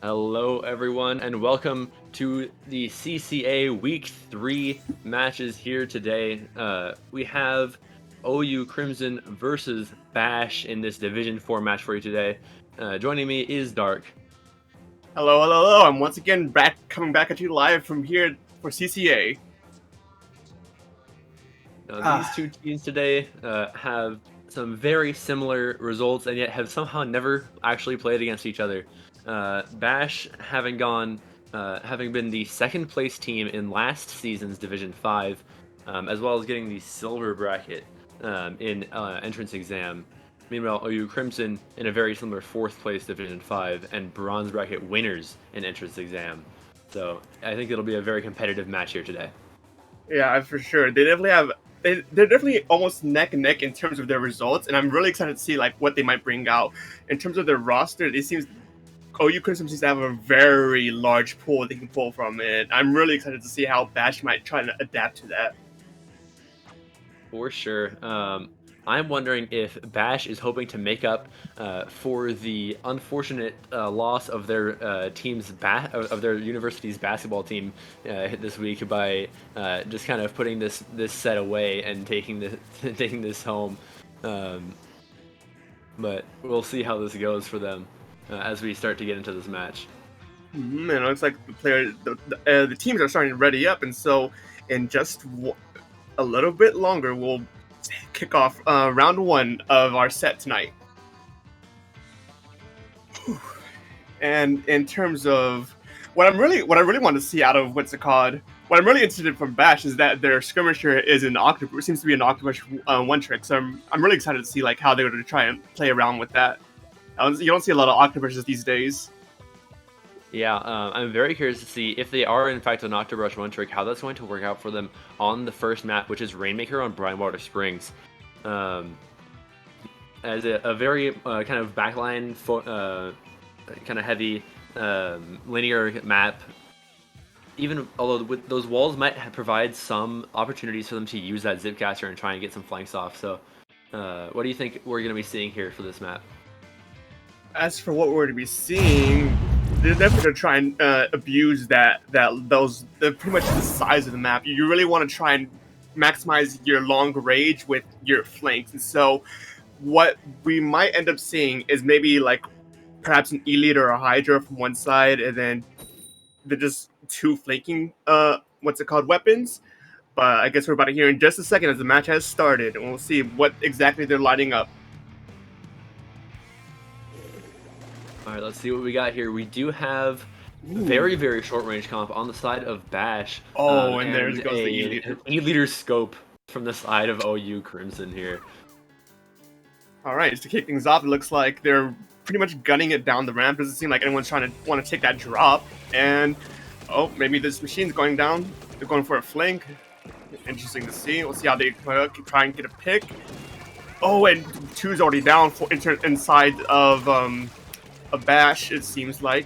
Hello, everyone, and welcome to the CCA Week 3 matches here today. We have OU Crimson versus Bash in this Division 4 match for you today. Joining me is Dark. Hello. I'm once again coming back at you live from here for CCA. These two teams today have some very similar results and yet have somehow never actually played against each other. Bash having been the second place team in last season's Division 5, as well as getting the silver bracket in entrance exam. Meanwhile, OU Crimson in a very similar fourth place Division 5 and bronze bracket winners in entrance exam. So I think it'll be a very competitive match here today. Yeah, for sure. They're definitely almost neck and neck in terms of their results, and I'm really excited to see like what they might bring out in terms of their roster. OU Crimson seems to have a very large pool they can pull from it. I'm really excited to see how Bash might try to adapt to that. For sure. I'm wondering if Bash is hoping to make up for the unfortunate loss of their of their university's basketball team this week by just kind of putting this set away and taking taking this home. Um, but we'll see how this goes for them as we start to get into this match. And it looks like the teams are starting to ready up, and so in just a little bit longer, we'll kick off round one of our set tonight. And in terms of what I really want to see out of what I'm really interested in from Bash is that their skirmisher is an octopus. It seems to be an octopus one trick. So I'm really excited to see like how they're going to try and play around with that. You don't see a lot of octopuses these days. Yeah, I'm very curious to see if they are in fact an Octobrush one trick, how that's going to work out for them on the first map, which is Rainmaker on Brinewater Springs. As a very kind of backline, kind of heavy linear map. Even although those walls might provide some opportunities for them to use that Zipcaster and try and get some flanks off. So, what do you think we're going to be seeing here for this map? As for what we're to be seeing, they're definitely going to try and abuse pretty much the size of the map. You really want to try and maximize your long range with your flanks. And so what we might end up seeing is maybe like perhaps an Elite or a Hydra from one side, and then they're just two flanking weapons. But I guess we're about to hear in just a second as the match has started, and we'll see what exactly they're lining up. All right, let's see what we got here. We do have very, very short range comp on the side of Bash. And there goes the E-Leader. E-Leader scope from the side of OU Crimson here. All right, just to kick things off, it looks like they're pretty much gunning it down the ramp. Doesn't seem like anyone's trying to want to take that drop. And, maybe this machine's going down. They're going for a flank. Interesting to see. We'll see how they try and get a pick. Oh, and two's already down inside of a Bash, it seems like.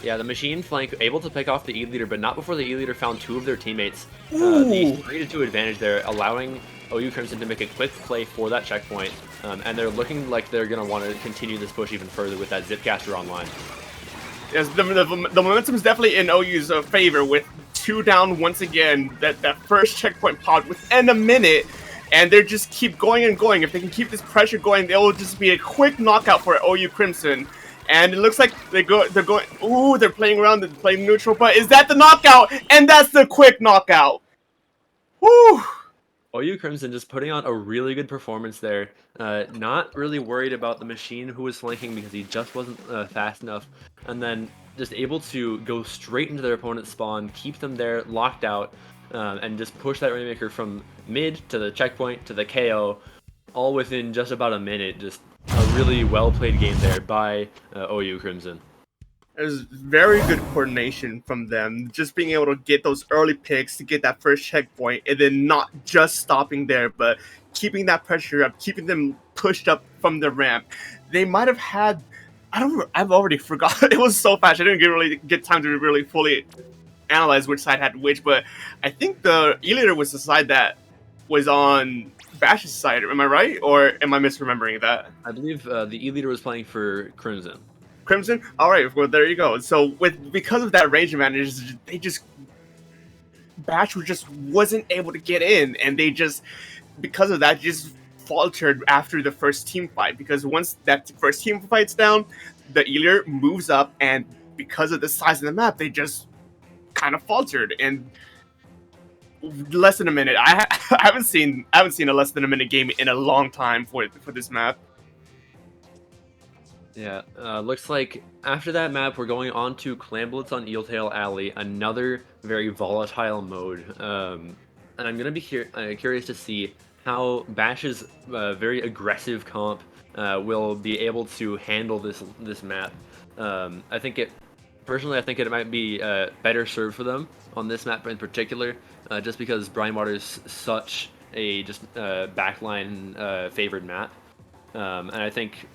Yeah, the machine flank able to pick off the E-Leader, but not before the E-Leader found two of their teammates. The 3-2 advantage there, allowing OU Crimson to make a quick play for that checkpoint. And they're looking like they're going to want to continue this push even further with that Zipcaster online. Yes, the momentum is definitely in OU's favor with two down once again. That first checkpoint popped within a minute. And they just keep going and going. If they can keep this pressure going, it will just be a quick knockout for OU Crimson. And it looks like they're going. Ooh, they're playing around. They're playing neutral. But is that the knockout? And that's the quick knockout. Woo! OU Crimson just putting on a really good performance there. Not really worried about the machine who was flanking because he just wasn't fast enough. And then just able to go straight into their opponent's spawn, keep them there, locked out. And just push that Rainmaker from mid to the checkpoint to the KO, all within just about a minute. Just a really well-played game there by OU Crimson. There's very good coordination from them, just being able to get those early picks to get that first checkpoint, and then not just stopping there, but keeping that pressure up, keeping them pushed up from the ramp. They might have had, I've already forgot. It was so fast. I didn't really get time to really fully analyze which side had which, but I think the E-Leader was the side that was on Bash's side. Am I right, or am I misremembering that? I believe the E-Leader was playing for Crimson. Crimson. All right, well there you go. So because of that range advantage, they just Bash just wasn't able to get in, and they just because of that just faltered after the first team fight. Because once that first team fight's down, the Ealer moves up, and because of the size of the map, they just kind of faltered. And less than a minute, I haven't seen a less than a minute game in a long time for this map. Yeah, looks like after that map, we're going on to Clamblitz on Eeltail Alley, another very volatile mode. And I'm going to be curious to see how Bash's very aggressive comp will be able to handle this map. Personally, I think it might be better served for them on this map in particular, just because Brine Water's such a backline favored map. And I think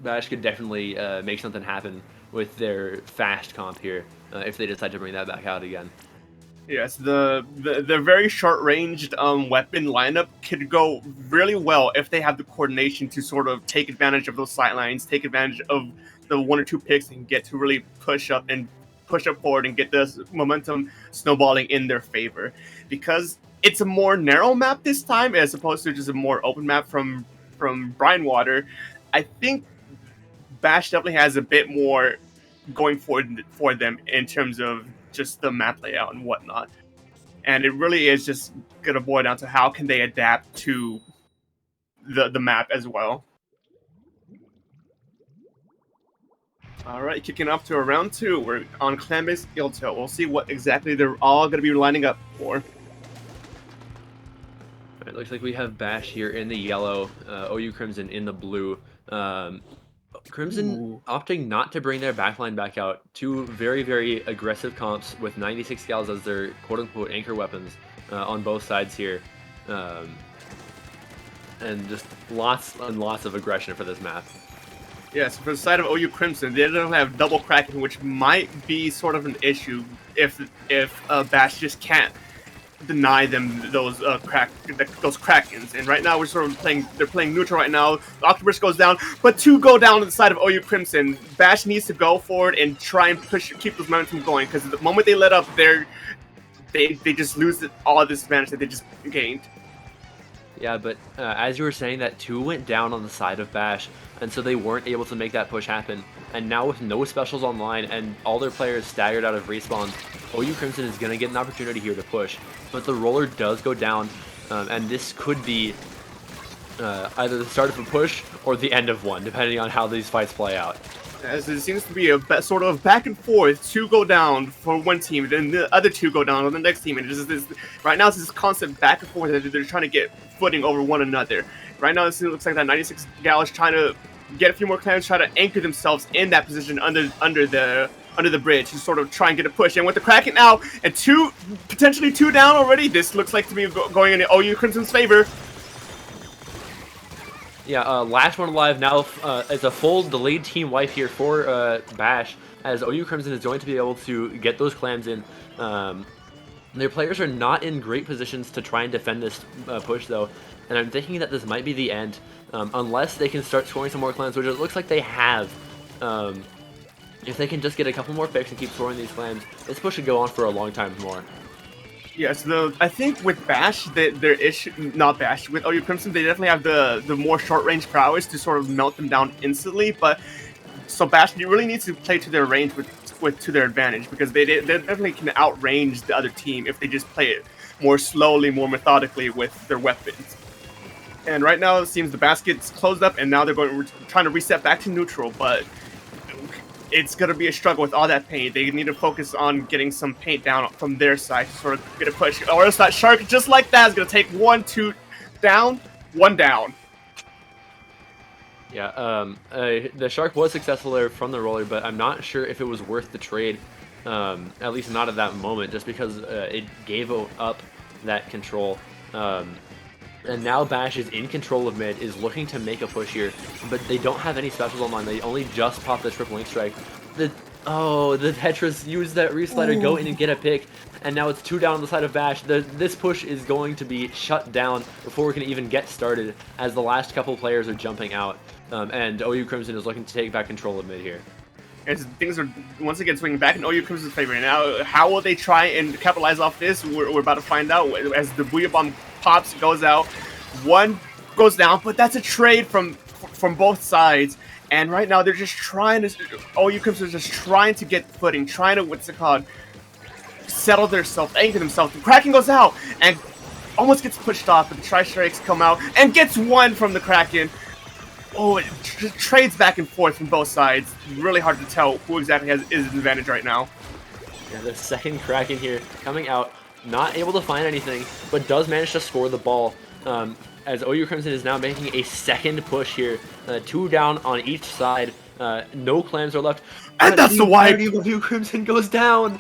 Bash could definitely make something happen with their fast comp here if they decide to bring that back out again. Yes, the very short ranged weapon lineup could go really well if they have the coordination to sort of take advantage of those sight lines, take advantage of the one or two picks, and get to really push up forward and get this momentum snowballing in their favor. Because it's a more narrow map this time as opposed to just a more open map from Brine Water. I think Bash definitely has a bit more going for them in terms of just the map layout and whatnot. And it really is just gonna boil down to how can they adapt to the map as well. All right, kicking off to round 2. We're on clan-based Eeltail. We'll see what exactly they're all gonna be lining up for. It looks like we have Bash here in the yellow, OU Crimson in the blue. Crimson opting not to bring their backline back out. Two very, very aggressive comps with 96 gals as their quote-unquote anchor weapons on both sides here. And just lots and lots of aggression for this map. Yes, for the side of OU Crimson, they don't have double Kraken, which might be sort of an issue if Bash just can't deny them those Krakens. And right now we're sort of they're playing neutral right now. The Octopus goes down, but 2 go down on the side of OU Crimson. Bash needs to go forward and try and keep those momentum going, because the moment they let up, they just lose all of this advantage that they just gained. Yeah, but as you were saying, that 2 went down on the side of Bash, and so they weren't able to make that push happen. And now with no specials online and all their players staggered out of respawns, OU Crimson is going to get an opportunity here to push. But the roller does go down, and this could be either the start of a push or the end of one, depending on how these fights play out. As it seems to be a sort of back and forth, 2 go down for one team, then the other 2 go down on the next team, and right now it's this constant back and forth that they're trying to get footing over one another. Right now it looks like that 96 gal is trying to get a few more clans, try to anchor themselves in that position under the bridge to sort of try and get a push. And with the Kraken now, and potentially 2 down already, this looks like to be going in OU Crimson's favor. Yeah, last one alive now is a full delayed team wipe here for Bash, as OU Crimson is going to be able to get those clans in. Their players are not in great positions to try and defend this push, though, and I'm thinking that this might be the end, unless they can start scoring some more clans, which it looks like they have. If they can just get a couple more picks and keep scoring these clans, this push should go on for a long time more. Yes, I think with Bash, their issue, not Bash, with OU Crimson, they definitely have the more short-range prowess to sort of melt them down instantly, but so Bash really needs to play to their range to their advantage, because they definitely can outrange the other team if they just play it more slowly, more methodically with their weapons. And right now it seems the basket's closed up, and now they're trying to reset back to neutral, but it's going to be a struggle with all that paint. They need to focus on getting some paint down from their side to sort of get a push, or else that Shark, just like that, is going to take 1, 2 down, 1 down. Yeah, the Shark was successful there from the roller, but I'm not sure if it was worth the trade, at least not at that moment, just because it gave up that control. And now Bash is in control of mid, is looking to make a push here, but they don't have any specials online. They only just popped the triple link strike. The Tetris used that reslider, go in and get a pick, and now it's 2 down on the side of Bash. This push is going to be shut down before we can even get started, as the last couple players are jumping out, and OU Crimson is looking to take back control of mid here. as things are once again swinging back in OU Crimson's favor. Now, how will they try and capitalize off this? We're about to find out as the Booyah Bomb pops, goes out. One goes down, but that's a trade from both sides. And right now, they're just trying to. OU Crimson is just trying to get footing, trying to what's it called? Settle themselves, anchor themselves. The Kraken goes out and almost gets pushed off, but the Tri-Strikes come out and gets one from the Kraken. Oh, it trades back and forth from both sides. Really hard to tell who exactly is an advantage right now. Yeah, the second Kraken here coming out, not able to find anything, but does manage to score the ball. As OU Crimson is now making a second push here. 2 down on each side. No clams are left. And that's the wipe! OU Crimson goes down!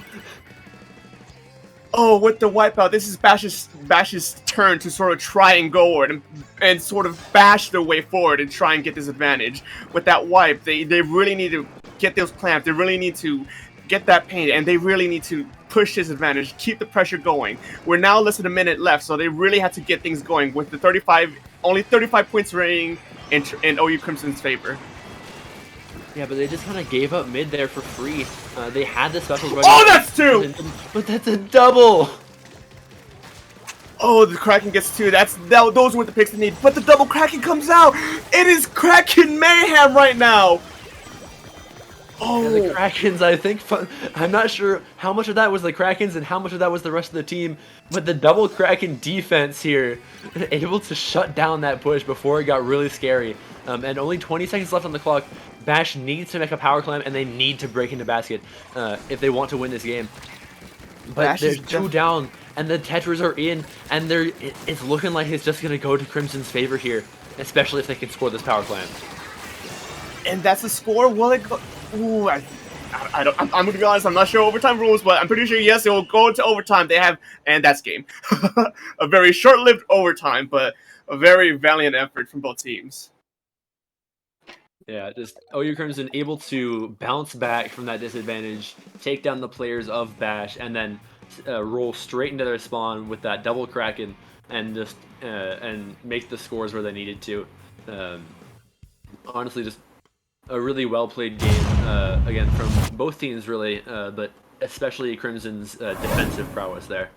Oh, with the wipeout, this is Bash's turn to sort of try and go forward and sort of bash their way forward and try and get this advantage. With that wipe, they really need to get those clams. They really need to get that paint, and they really need to push this advantage, keep the pressure going. We're now less than a minute left, so they really have to get things going with the only 35 points remaining in OU Crimson's favor. Yeah, but they just kind of gave up mid there for free. They had the specials right. Oh, that's 2! But that's a double! Oh, the Kraken gets 2. Those were the picks they need. But the double Kraken comes out! It is Kraken mayhem right now! Oh, yeah, the Krakens, I think, I'm not sure how much of that was the Krakens and how much of that was the rest of the team, but the double Kraken defense here, able to shut down that push before it got really scary. And only 20 seconds left on the clock. Bash needs to make a power climb, and they need to break into basket if they want to win this game. But Bash there's 2 down, and the Tetras are in, and it's looking like it's just going to go to Crimson's favor here, especially if they can score this power climb. And that's the score. Will it go? Ooh, I'm gonna be honest. I'm not sure overtime rules, but I'm pretty sure yes, it will go to overtime. And that's game. A very short-lived overtime, but a very valiant effort from both teams. Yeah, just OU Crimson able to bounce back from that disadvantage, take down the players of Bash, and then roll straight into their spawn with that double Kraken, and just and make the scores where they needed to. Honestly, just a really well played game again from both teams, really, but especially Crimson's defensive prowess there.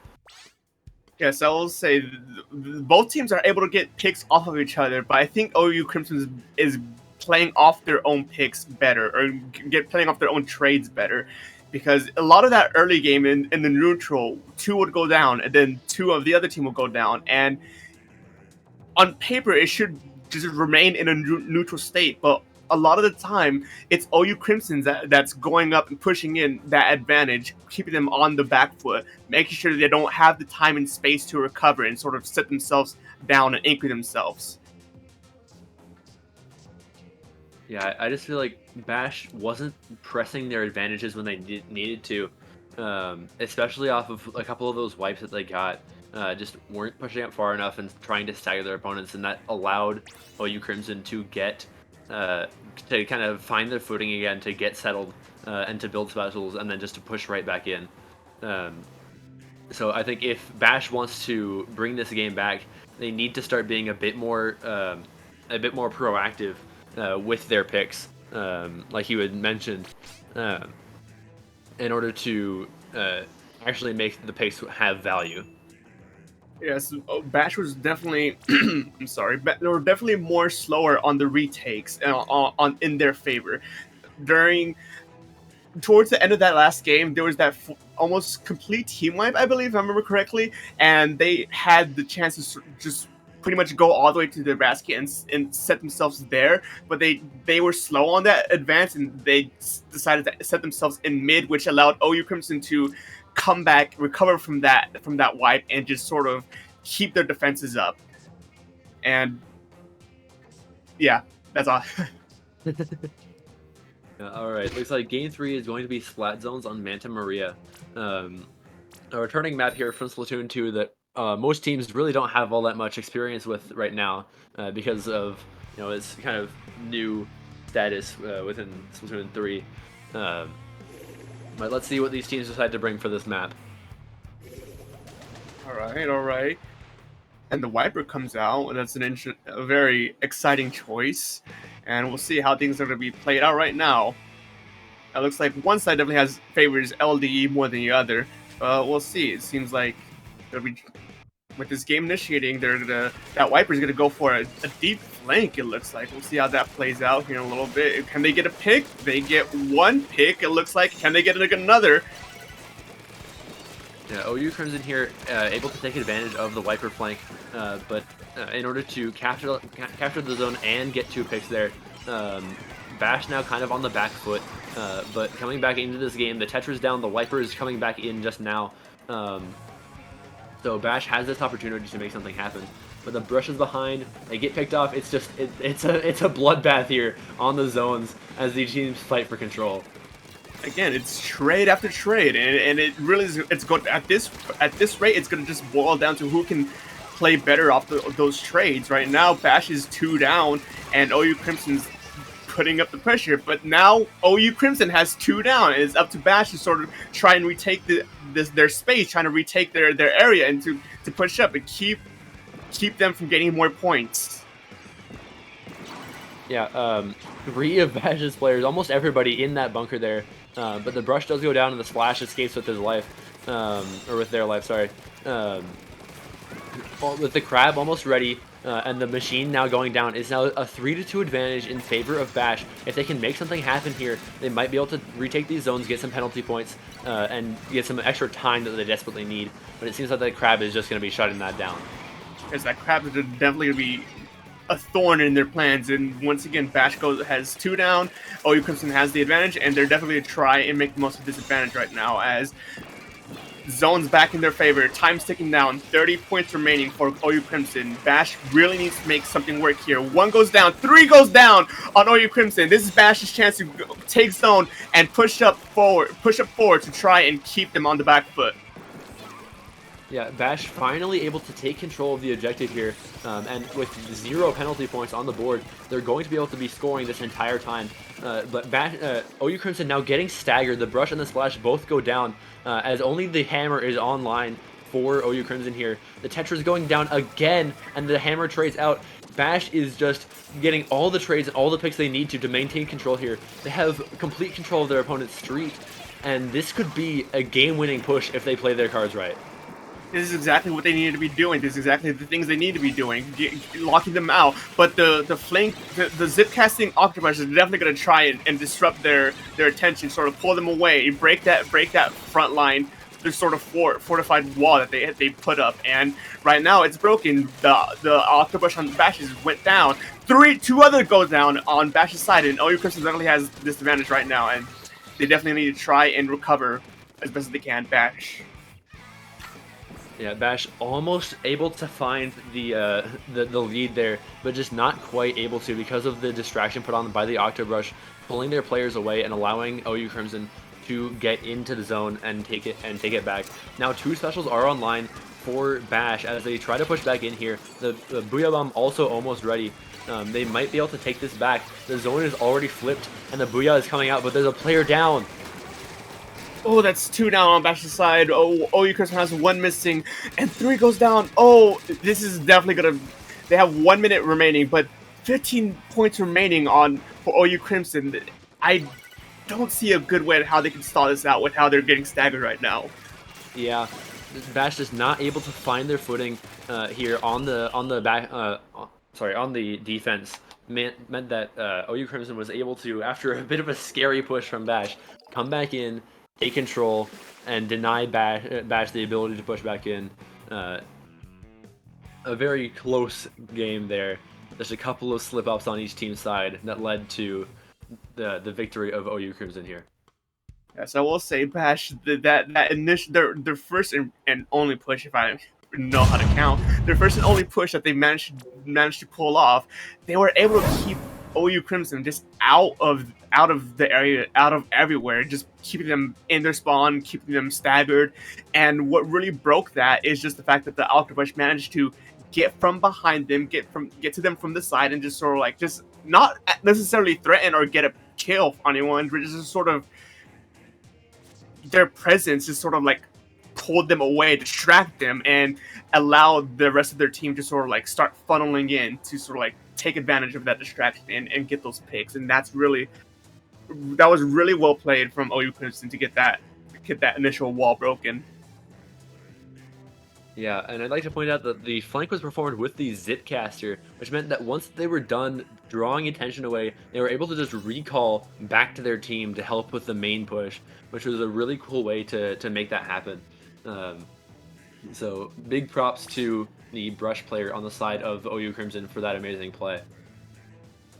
Yes, I will say both teams are able to get picks off of each other, but I think OU Crimson is playing off their own picks better, or playing off their own trades better, because a lot of that early game in the neutral, 2 would go down, and then 2 of the other team will go down, and on paper it should just remain in a neutral state, but a lot of the time it's OU Crimson that's going up and pushing in that advantage, keeping them on the back foot, making sure they don't have the time and space to recover and sort of set themselves down and anchor themselves. Yeah, I just feel like Bash wasn't pressing their advantages when they needed to, especially off of a couple of those wipes that they got. Just weren't pushing up far enough and trying to stagger their opponents, and that allowed OU Crimson to get to kind of find their footing again, to get settled, and to build specials, and then just to push right back in. So I think if Bash wants to bring this game back, they need to start being a bit more proactive with their picks, like you had mentioned, in order to actually make the picks have value. Yes, Bash was definitely. I'm sorry, they were definitely more slower on the retakes in their favor. Towards the end of that last game, there was that almost complete team wipe, I believe, if I remember correctly, and they had the chance to just pretty much go all the way to their basket and set themselves there, but they were slow on that advance, and they decided to set themselves in mid, which allowed OU Crimson to come back, recover from that wipe, and just sort of keep their defenses up. And yeah, that's all. All right, looks like game 3 is going to be Splat Zones on Manta Maria. A returning map here from Splatoon 2 that most teams really don't have all that much experience with right now, because of its kind of new status within Splatoon 3. But let's see what these teams decide to bring for this map. All right. And the Viper comes out, and that's a very exciting choice. And we'll see how things are going to be played out right now. It looks like one side definitely has favors LDE more than the other. We'll see. It seems like it'll be, with this game initiating, that Wiper's gonna go for a deep flank. It looks like we'll see how that plays out here in a little bit. Can they get a pick? They get one pick. It looks like. Can they get another? Yeah, OU Crimson here able to take advantage of the Wiper flank, but in order to capture the zone and get 2 picks there, Bash now kind of on the back foot, but coming back into this game, the Tetra's down, the Wiper is coming back in just now, so Bash has this opportunity to make something happen. But the brush is behind, they get picked off. It's just it's a bloodbath here on the zones as these teams fight for control. Again, it's trade after trade, and it really is. It's going at this rate. It's going to just boil down to who can play better off those trades. Right now, Bash is 2 down, and OU Crimson's putting up the pressure. But now OU Crimson has 2 down. It's up to Bash to sort of try and retake their space, trying to retake their area, and to push up and keep them from getting more points. Yeah, 3 of Bash's players, almost everybody in that bunker there. But the brush does go down and the splash escapes with his life, or with their life, sorry. With the crab almost ready, and the machine now going down, is now a 3-2 advantage in favor of Bash. If they can make something happen here, they might be able to retake these zones, get some penalty points, and get some extra time that they desperately need. But it seems like the crab is just going to be shutting that down. Because that crab is definitely going to be a thorn in their plans, and once again Bash has 2 down. OU Crimson has the advantage, and they're definitely going to try and make the most of this advantage right now as zones back in their favor. Time's ticking down. 30 points remaining for OU Crimson. Bash really needs to make something work here. 1 goes down, 3 goes down on OU Crimson. This is Bash's chance to take zone and push up forward to try and keep them on the back foot. Yeah, Bash finally able to take control of the objective here, and with 0 penalty points on the board, they're going to be able to be scoring this entire time. But OU Crimson now getting staggered. The brush and the splash both go down, as only the hammer is online for OU Crimson here. The Tetra's going down again, and the hammer trades out. Bash is just getting all the trades and all the picks they need to maintain control here. They have complete control of their opponent's street, and this could be a game-winning push if they play their cards right. This is exactly what they needed to be doing. This is exactly the things they need to be doing, locking them out. But the flank, the zip casting octopus is definitely going to try and disrupt their attention, sort of pull them away, break that front line, this sort of fortified wall that they put up. And right now it's broken. The octopus on Bash's went down. 2 other go down on Bash's side, and OU Crimson definitely has this advantage right now, and they definitely need to try and recover as best as they can. Bash. Yeah, Bash almost able to find the lead there, but just not quite able to because of the distraction put on by the Octobrush, pulling their players away and allowing OU Crimson to get into the zone and take it back. Now 2 specials are online for Bash as they try to push back in here. The Booyah Bomb also almost ready. They might be able to take this back. The zone is already flipped and the Booyah is coming out, but there's a player down. Oh, that's 2 down on Bash's side. Oh, OU Crimson has 1 missing, and 3 goes down. Oh, this is definitely gonna. They have 1 minute remaining, but 15 points remaining for OU Crimson. I don't see a good way at how they can stall this out with how they're getting staggered right now. Yeah, Bash is not able to find their footing here on the defense. Meant that OU Crimson was able to, after a bit of a scary push from Bash, come back in, take control, and deny Bash the ability to push back in. A very close game there. There's a couple of slip-ups on each team's side that led to the victory of OU Crimson here. Yes, I will say Bash, that initial their first and only push, if I know how to count, their first and only push that they managed to pull off, they were able to keep OU Crimson just out of the area, out of everywhere, just keeping them in their spawn, keeping them staggered. And what really broke that is just the fact that the Octobrush managed to get from behind them, get to them from the side, and just sort of like, just not necessarily threaten or get a kill on anyone, but just sort of their presence just sort of like pulled them away, distract them, and allowed the rest of their team to sort of like start funneling in to sort of like take advantage of that distraction and get those picks. And that's really that was really well played from OU Crimson to get that initial wall broken. Yeah, and I'd like to point out that the flank was performed with the Zipcaster, which meant that once they were done drawing attention away, they were able to just recall back to their team to help with the main push, which was a really cool way to make that happen. Um, so big props to the Brush player on the side of OU Crimson for that amazing play.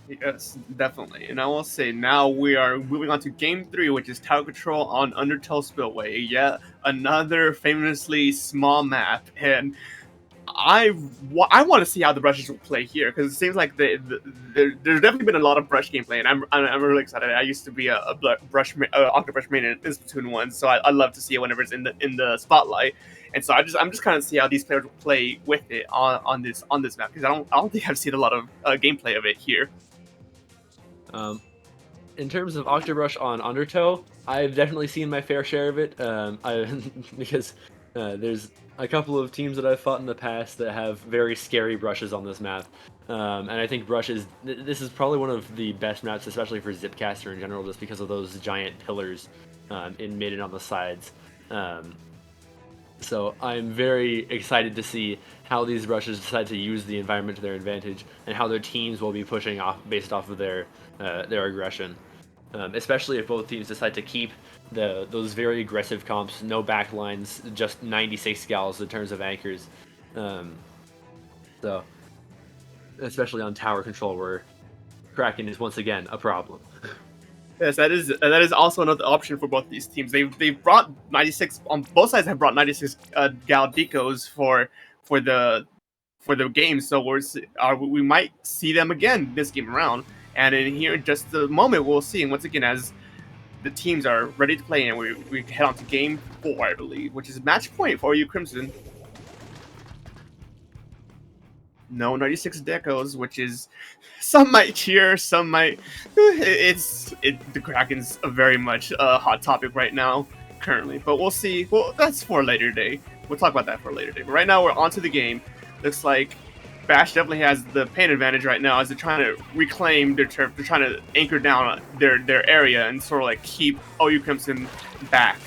Yes, definitely. And I will say now we are moving on to game 3, which is Tower Control on Undertow Spillway. Yet another famously small map, and I want to see how the brushes will play here because it seems like there's definitely been a lot of brush gameplay, and I'm really excited. I used to be a Octobrush main in Splatoon 1, so I love to see it whenever it's in the spotlight. And so I'm just kind of see how these players will play with it on this map because I don't think I've seen a lot of gameplay of it here. In terms of Octobrush on Undertow, I've definitely seen my fair share of it. Because there's a couple of teams that I've fought in the past that have very scary brushes on this map. And I think this is probably one of the best maps, especially for Zipcaster in general, just because of those giant pillars in mid and on the sides. So I'm very excited to see how these brushes decide to use the environment to their advantage and how their teams will be pushing off based off of their aggression. Especially if both teams decide to keep those very aggressive comps, no backlines, just 96 gals in terms of anchors. So, especially on tower control where Kraken is once again a problem. Yes, that is also another option for both these teams. They've brought 96 on both sides have brought 96 gal decos for the game, so we might see them again this game around. And in here, in just a moment, we'll see. And once again, as the teams are ready to play, and we head on to game 4, I believe, which is match point for OU Crimson. No 96 decos, which is some might cheer, some might. The Kraken's a very much hot topic right now, currently. But we'll see. Well, that's for a later day. We'll talk about that for a later day. But right now, we're onto the game. Looks like Bash definitely has the paint advantage right now as they're trying to reclaim their turf. They're trying to anchor down their area and sort of like keep OU Crimson back.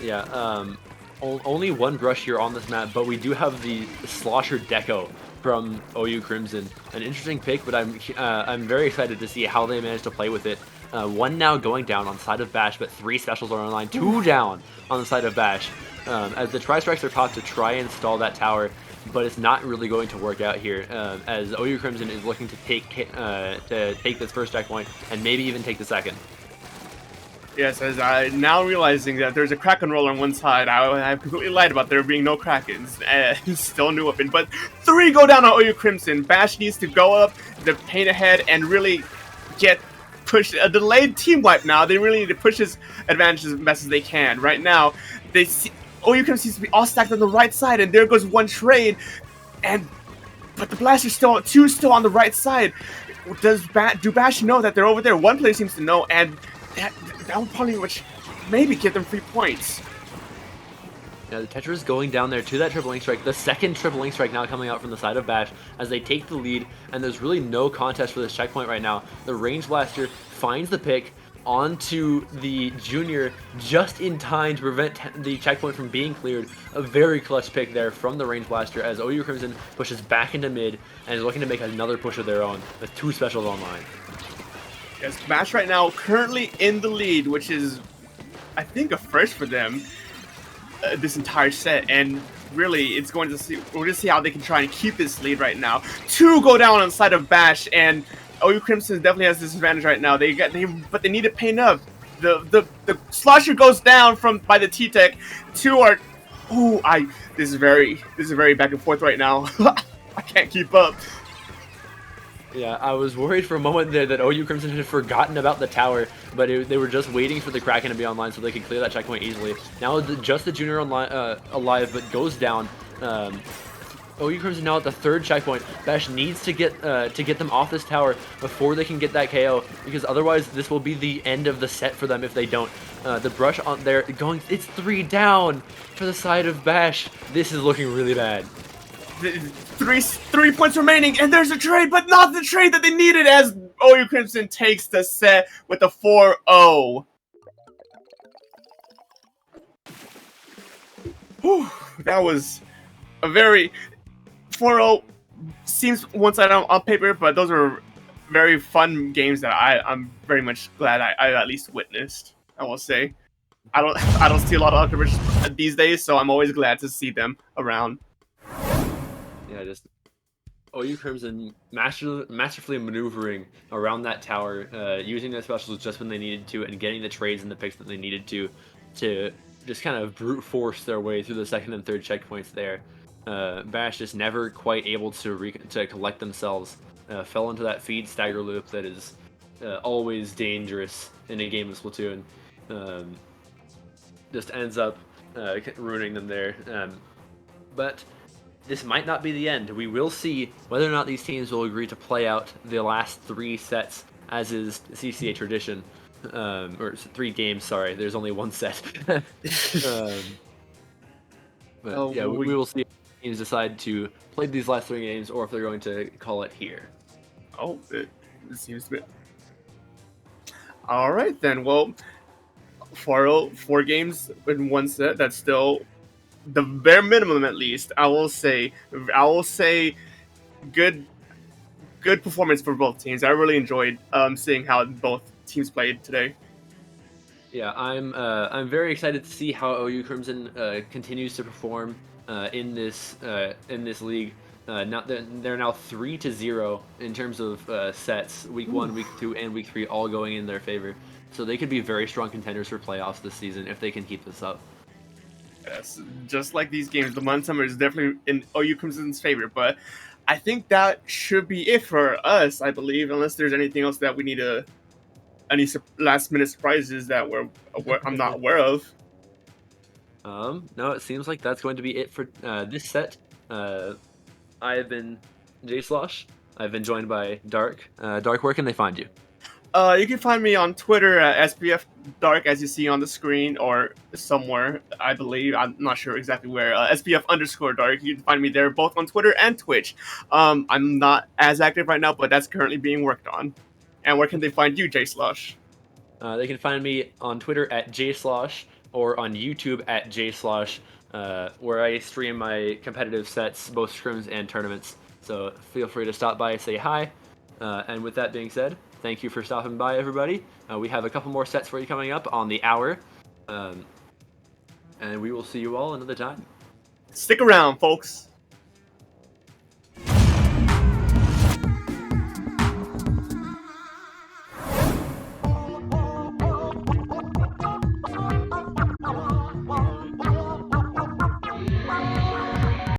Yeah, only one brush here on this map, but we do have the Slosher Deco from OU Crimson. An interesting pick, but I'm very excited to see how they manage to play with it. One now going down on the side of Bash, but 3 specials are online. 2 down on the side of Bash. As the Tri-Strikes are popped to try and stall that tower, but it's not really going to work out here, as OU Crimson is looking to take this first checkpoint and maybe even take the second. Yes, as I'm now realizing that there's a Kraken roll on one side. I completely lied about there being no Krakens. Still a new weapon, but 3 go down on OU Crimson. Bash needs to go up the paint ahead and really get pushed. A delayed team wipe now. They really need to push his advantage as best as they can. Right now, they see OU Crimson seems to be all stacked on the right side, and there goes one trade. But the Blaster's still on the right side. Do Bash know that they're over there? One player seems to know, and that would probably maybe give them 3 points. Yeah, the Tetra is going down there to that triple link strike. The second triple link strike now coming out from the side of Bash as they take the lead, and there's really no contest for this checkpoint right now. The Range Blaster finds the pick onto the Junior just in time to prevent the checkpoint from being cleared. A very clutch pick there from the Range Blaster as OU Crimson pushes back into mid and is looking to make another push of their own with 2 specials online. Yes, Bash right now currently in the lead, which is, I think, a first for them this entire set. And really, we're going to see how they can try and keep this lead right now. 2 go down on the side of Bash, and OU Crimson definitely has this advantage right now. But they need to paint up. The Slosher goes down by the T-Tech. 2 are. This is very back and forth right now. I can't keep up. Yeah, I was worried for a moment there that OU Crimson had forgotten about the tower, but they were just waiting for the Kraken to be online so they could clear that checkpoint easily. Now just the Junior alive, but goes down. OU Crimson now at the 3rd checkpoint. Bash needs to get them off this tower before they can get that KO, because otherwise this will be the end of the set for them if they don't. The brush on there it's 3 down for the side of Bash. This is looking really bad. 3 points remaining, and there's a trade, but not the trade that they needed, as OU Crimson takes the set with a 4-0. Whew, that was a very 4-0 seems one-sided on paper, but those are very fun games that I'm very much glad I at least witnessed. I will say I don't see a lot of coverage these days, so I'm always glad to see them around. Yeah, just OU Crimson masterfully maneuvering around that tower, using their specials just when they needed to, and getting the trades and the picks that they needed to just kind of brute force their way through the second and third checkpoints there. Bash just never quite able to collect themselves. Fell into that feed stagger loop that is always dangerous in a game of Splatoon. Just ends up ruining them there. But this might not be the end. We will see whether or not these teams will agree to play out the last 3 sets, as is CCA tradition. Or 3 games, sorry. There's only 1 set. But yeah, we will see if teams decide to play these last 3 games or if they're going to call it here. Oh, it seems to be. All right, then. Well, 4 games in 1 set. That's still the bare minimum, at least. I will say good performance for both teams. I really enjoyed seeing how both teams played today. Yeah, I'm very excited to see how OU Crimson continues to perform in this league. Now they're now 3-0 in terms of sets. Week 1, Week 2, and Week 3 all going in their favor. So they could be very strong contenders for playoffs this season if they can keep this up. Yes, just like these games, the momentum is definitely in OU Crimson's favor. But I think that should be it for us. I believe, unless there's anything else that we need any last minute surprises that I'm not aware of. No, it seems like that's going to be it for this set. I have been Jay Slosh. I've been joined by Dark. Dark, where can they find you? You can find me on Twitter at SPF Dark, as you see on the screen, or somewhere, I believe. I'm not sure exactly where. SPF_Dark. You can find me there both on Twitter and Twitch. I'm not as active right now, but that's currently being worked on. And where can they find you, Jay Slosh? They can find me on Twitter at JSlosh or on YouTube at JSlosh, where I stream my competitive sets, both scrims and tournaments. So feel free to stop by and say hi. And with that being said, thank you for stopping by, everybody. We have a couple more sets for you coming up on the hour. And we will see you all another time. Stick around, folks.